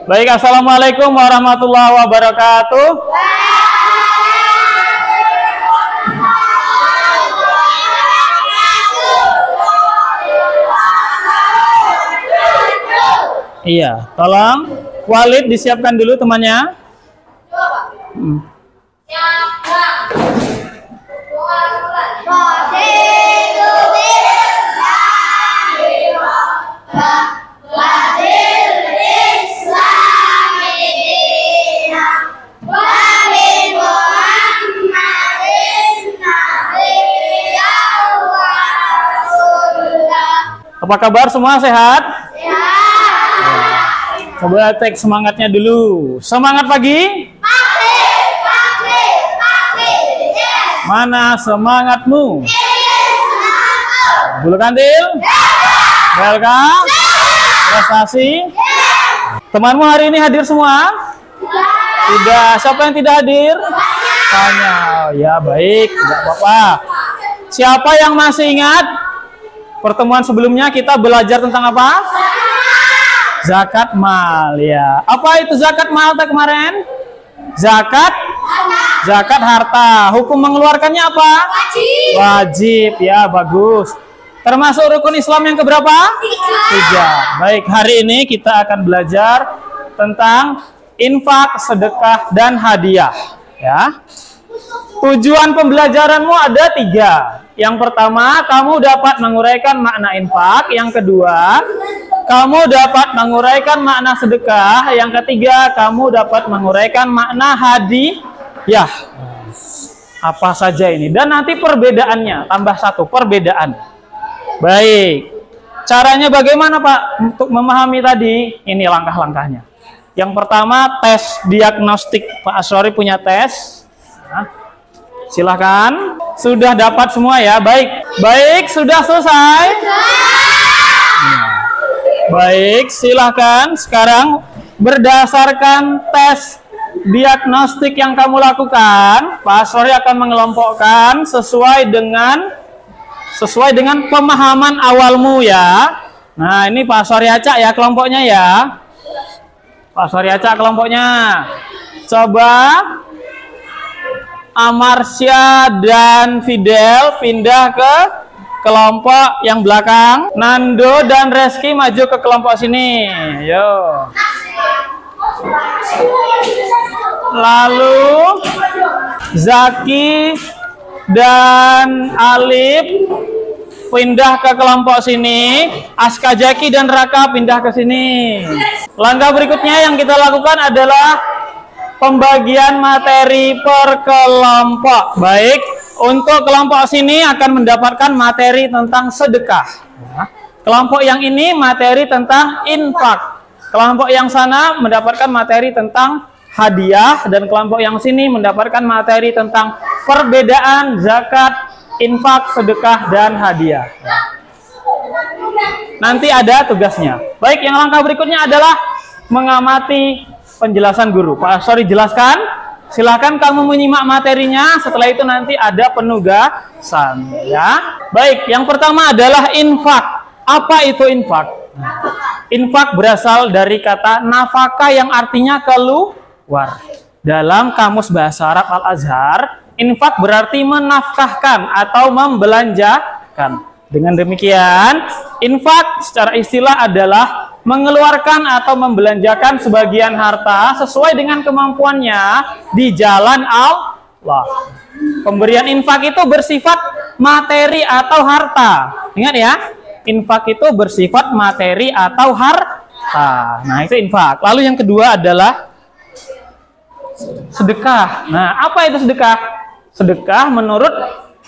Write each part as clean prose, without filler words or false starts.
Baik, assalamualaikum warahmatullahi wabarakatuh. Iya, tolong Walid disiapkan dulu temannya. Apa kabar semua, sehat? Coba cek semangatnya dulu. Semangat pagi. Mana semangatmu? Bulu kantil? Welcome. Prestasi? Temanmu hari ini hadir semua? Tidak. Siapa yang tidak hadir? Tanya. Ya baik, tidak apa-apa. Siapa yang masih ingat? Pertemuan sebelumnya kita belajar tentang apa? Zakat mal, ya. Apa itu zakat mal kemarin? Zakat harta. Hukum mengeluarkannya apa? Wajib, ya, bagus. Termasuk rukun Islam yang keberapa? 3. Baik, hari ini kita akan belajar tentang infak, sedekah, dan hadiah, ya. Tujuan pembelajaranmu ada 3. Yang pertama, kamu dapat menguraikan makna infak. Yang kedua, kamu dapat menguraikan makna sedekah. Yang ketiga, kamu dapat menguraikan makna hadiah. Apa saja ini? Dan nanti perbedaannya, tambah 1 perbedaan. Baik. Caranya bagaimana Pak untuk memahami tadi? Ini langkah-langkahnya. Yang pertama, tes diagnostik. Pak Asyori punya tes. Nah, silahkan. Sudah dapat semua ya? Baik, sudah selesai? Baik, silahkan. Sekarang berdasarkan tes diagnostik yang kamu lakukan, Pak Asyori akan mengelompokkan sesuai dengan pemahaman awalmu ya. Nah, ini Pak Asyori acak ya kelompoknya ya. Pak Asyori acak kelompoknya. Coba Amarsya dan Fidel pindah ke kelompok yang belakang. Nando dan Reski maju ke kelompok sini. Yo. Lalu Zaki dan Alif pindah ke kelompok sini. Aska, Jaki dan Raka pindah ke sini. Langkah berikutnya yang kita lakukan adalah pembagian materi per kelompok. Baik, untuk kelompok sini akan mendapatkan materi tentang sedekah. Kelompok yang ini materi tentang infak. Kelompok yang sana mendapatkan materi tentang hadiah. Dan kelompok yang sini mendapatkan materi tentang perbedaan zakat, infak, sedekah, dan hadiah. Nanti ada tugasnya. Baik, yang langkah berikutnya adalah mengamati penjelasan guru. Pak Asyori jelaskan. Silakan kamu menyimak materinya. Setelah itu nanti ada penugasan ya. Baik, yang pertama adalah infak. Apa itu infak? Infak berasal dari kata nafkah yang artinya keluar. Dalam Kamus Bahasa Arab Al-Azhar, infak berarti menafkahkan atau membelanjakan. Dengan demikian, infak secara istilah adalah mengeluarkan atau membelanjakan sebagian harta sesuai dengan kemampuannya di jalan Allah. Pemberian infak itu bersifat materi atau harta. Ingat ya, infak itu bersifat materi atau harta. Nah, itu infak. Lalu yang kedua adalah sedekah. Nah, apa itu sedekah? Sedekah menurut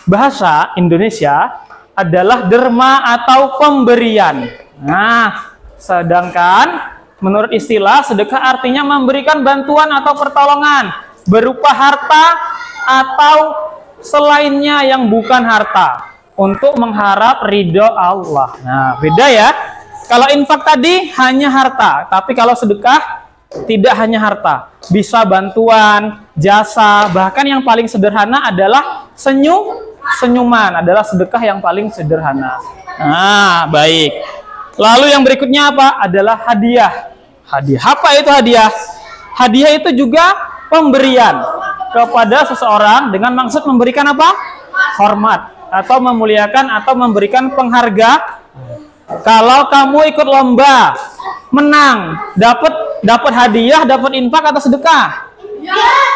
bahasa Indonesia adalah derma atau pemberian. Nah, sedangkan menurut istilah sedekah artinya memberikan bantuan atau pertolongan berupa harta atau selainnya yang bukan harta untuk mengharap ridho Allah. Nah, beda ya. Kalau infak tadi hanya harta, tapi kalau sedekah tidak hanya harta, bisa bantuan, jasa, bahkan yang paling sederhana adalah senyuman adalah sedekah yang paling sederhana. Nah, baik. Lalu yang berikutnya apa? Adalah hadiah. hadiah. Apa itu hadiah? Hadiah itu juga pemberian kepada seseorang dengan maksud memberikan apa? Hormat atau memuliakan atau memberikan penghargaan. Kalau kamu ikut lomba, menang, dapat hadiah, dapat infak atau sedekah?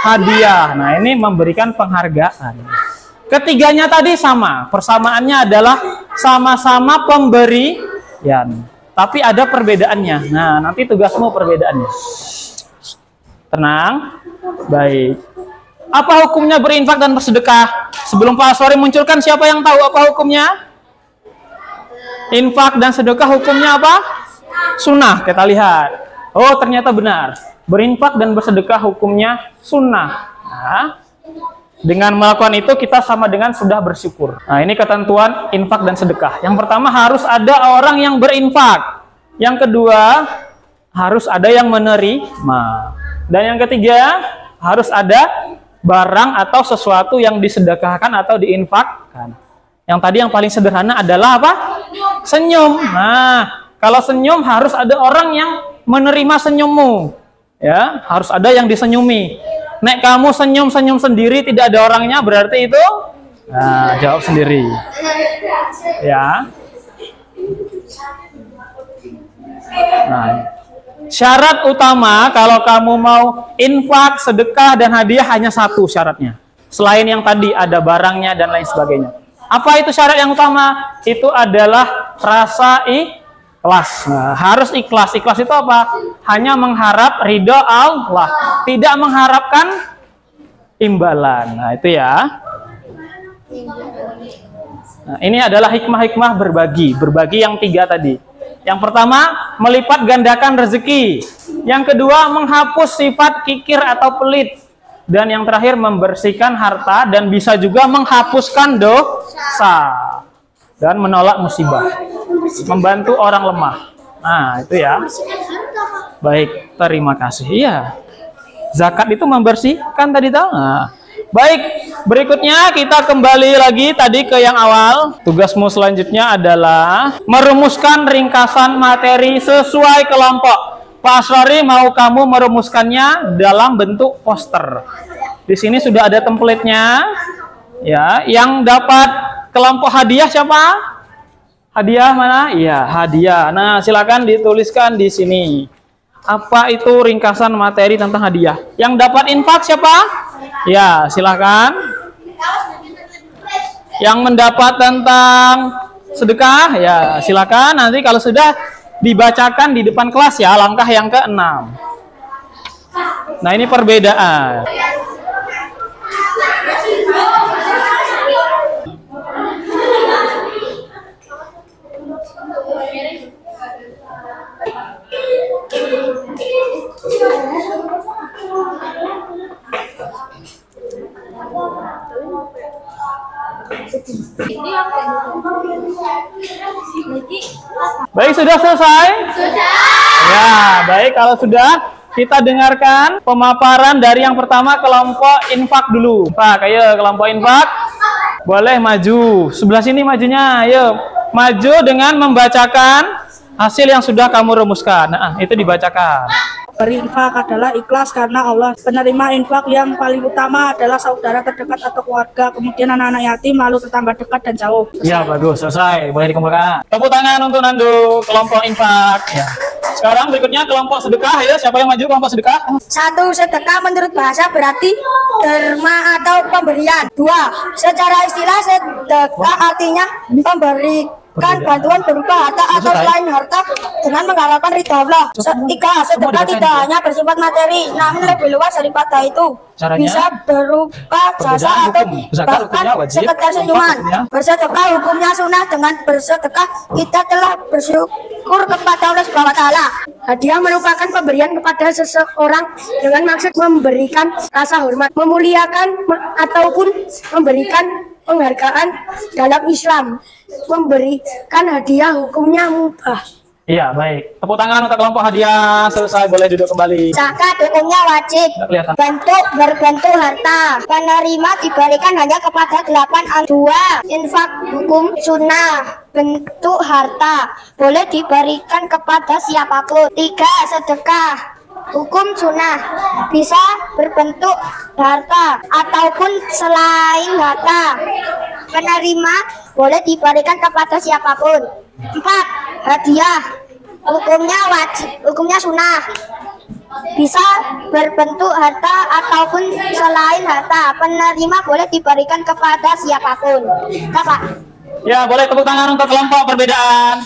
Hadiah. Nah, ini memberikan penghargaan. Ketiganya tadi sama, persamaannya adalah sama-sama pemberian, tapi ada perbedaannya. Nah, nanti tugasmu perbedaannya. Tenang, baik. Apa hukumnya berinfak dan bersedekah? Sebelum Pak Aswari munculkan, siapa yang tahu apa hukumnya? Infak dan sedekah hukumnya apa? Sunnah. Kita lihat. Oh, ternyata benar. Berinfak dan bersedekah hukumnya sunnah. Nah, dengan melakukan itu kita sama dengan sudah bersyukur. Nah, ini ketentuan infak dan sedekah. Yang pertama harus ada orang yang berinfak. Yang kedua harus ada yang menerima. Dan yang ketiga harus ada barang atau sesuatu yang disedekahkan atau diinfakkan. Yang tadi yang paling sederhana adalah apa? Senyum. Nah, kalau senyum harus ada orang yang menerima senyummu. Ya, harus ada yang disenyumi. Nek kamu senyum-senyum sendiri tidak ada orangnya, berarti itu jawab sendiri. Ya. Nah, syarat utama kalau kamu mau infak, sedekah dan hadiah hanya satu syaratnya. Selain yang tadi ada barangnya dan lain sebagainya. Apa itu syarat yang utama? Itu adalah rasa ikhlas. Nah, harus ikhlas. Ikhlas itu apa? Hanya mengharap ridho Allah, tidak mengharapkan imbalan. Nah, itu ya. Nah, ini adalah hikmah-hikmah berbagi yang tiga tadi. Yang pertama, melipat gandakan rezeki. Yang kedua, menghapus sifat kikir atau pelit. Dan yang terakhir, membersihkan harta dan bisa juga menghapuskan dosa dan menolak musibah, membantu orang lemah. Nah, itu ya. Baik, terima kasih. Iya. Zakat itu membersihkan tadi tahu. Nah, baik, berikutnya kita kembali lagi tadi ke yang awal. Tugasmu selanjutnya adalah merumuskan ringkasan materi sesuai kelompok. Pak Aswari mau kamu merumuskannya dalam bentuk poster. Di sini sudah ada template-nya. Ya, yang dapat kelompok hadiah siapa? Hadiah mana? Iya, hadiah. Nah, silakan dituliskan di sini. Apa itu ringkasan materi tentang hadiah? Yang dapat infak siapa? Ya, silakan. Yang mendapat tentang sedekah, ya silakan. Nanti kalau sudah dibacakan di depan kelas ya, langkah yang ke-6. Nah, ini perbedaan. Baik, sudah selesai? Sudah. Ya, baik, kalau sudah kita dengarkan pemaparan dari yang pertama kelompok infak dulu. Pak, ayo kelompok infak. Boleh maju. Sebelah sini majunya, ayo. Maju dengan membacakan hasil yang sudah kamu rumuskan. Nah, itu dibacakan. Berinfak adalah ikhlas karena Allah. Penerima infak yang paling utama adalah saudara terdekat atau keluarga, kemudian anak-anak yatim, lalu tetangga dekat dan jauh. Ya, bagus, selesai. Boleh dikumpulkan. Tepuk tangan untuk Nandu, kelompok infak. Ya. Sekarang berikutnya kelompok sedekah. Ya, siapa yang maju kelompok sedekah? 1. Sedekah menurut bahasa berarti derma atau pemberian. 2. Secara istilah sedekah artinya memberikan bantuan berupa harta atau selain harta dengan mengharapkan ridha Allah. 3. Sedekah tidak hanya bersifat materi, namun lebih luas daripada itu. Bisa berupa jasa atau bahkan sekedar senyuman. Bersedekah hukumnya sunnah. Dengan bersedekah kita telah bersyukur kepada Allah Subhanahu wa Ta'ala. Hadiah merupakan pemberian kepada seseorang dengan maksud memberikan rasa hormat, memuliakan ataupun memberikan penghargaan dalam Islam. Memberikan hadiah hukumnya mubah. Iya, baik. Tepuk tangan untuk kelompok hadiah. Selesai, boleh duduk kembali. Zakat hukumnya wajib. Nggak kelihatan. Bentuk berbentuk harta. Penerima diberikan hanya kepada 8 2. Infak hukum sunnah. Bentuk harta boleh diberikan kepada siapapun. 3. Sedekah hukum sunnah, bisa berbentuk harta ataupun selain harta. Penerima boleh diberikan kepada siapapun. 4. Hadiah hukumnya wajib, hukumnya sunnah, bisa berbentuk harta ataupun selain harta. Penerima boleh diberikan kepada siapapun. Bapak. Ya, boleh tepuk tangan untuk kelompok perbedaan.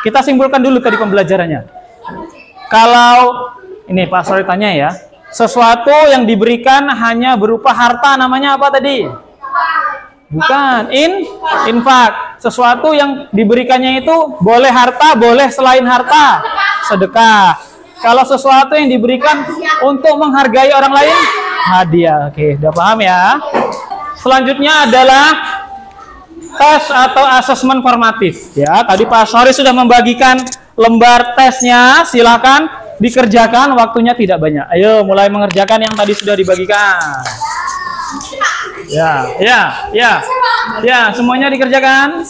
Kita simpulkan dulu tadi pembelajarannya. Kalau ini Pak Asrori tanya ya, sesuatu yang diberikan hanya berupa harta namanya apa tadi? Bukan, infak. Sesuatu yang diberikannya itu boleh harta, boleh selain harta, sedekah. Kalau sesuatu yang diberikan untuk menghargai orang lain, hadiah. Oke, udah paham ya? Selanjutnya adalah tes atau asesmen formatif. Ya, tadi Pak Asrori sudah membagikan lembar tesnya. Silakan dikerjakan, waktunya tidak banyak. Ayo mulai mengerjakan yang tadi sudah dibagikan. Ya, semuanya dikerjakan.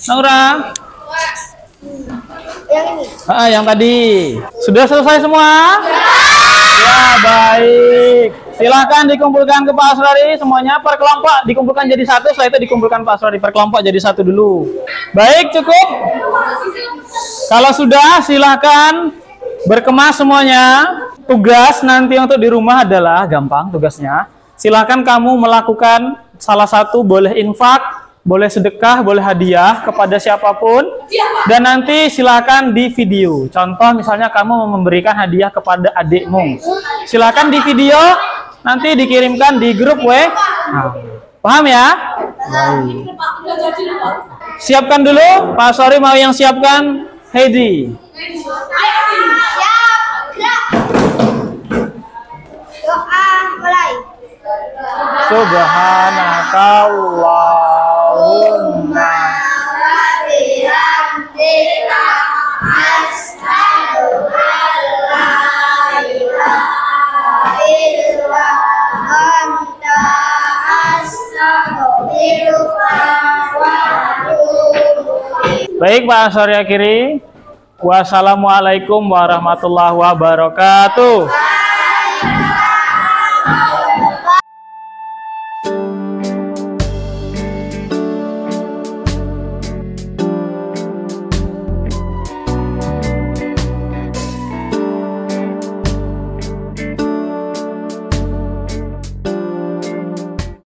Naura. Yang ini. Yang tadi. Sudah selesai semua? Ya, baik. Silahkan dikumpulkan ke Pak Asrori semuanya per kelompok, dikumpulkan jadi satu, setelah itu dikumpulkan Pak Asrori per kelompok jadi satu dulu. Baik, cukup? Kalau sudah, silahkan berkemas semuanya. Tugas nanti untuk di rumah adalah gampang tugasnya. Silahkan kamu melakukan salah satu, boleh infak, boleh sedekah, boleh hadiah kepada siapapun. Dan nanti silahkan di video. Contoh misalnya kamu memberikan hadiah kepada adikmu. Silahkan di video, nanti dikirimkan di grup WA. Paham ya? Baik. Siapkan dulu. Pak Asrori mau yang siapkan? Heidi. Doa mulai. Subhanakallahumma wa bihamdika asyhadu an la ilaha illa anta astaghfiruka wa atubu ilaik. Baik Pak Asrori akhiri. Wassalamualaikum warahmatullahi wabarakatuh.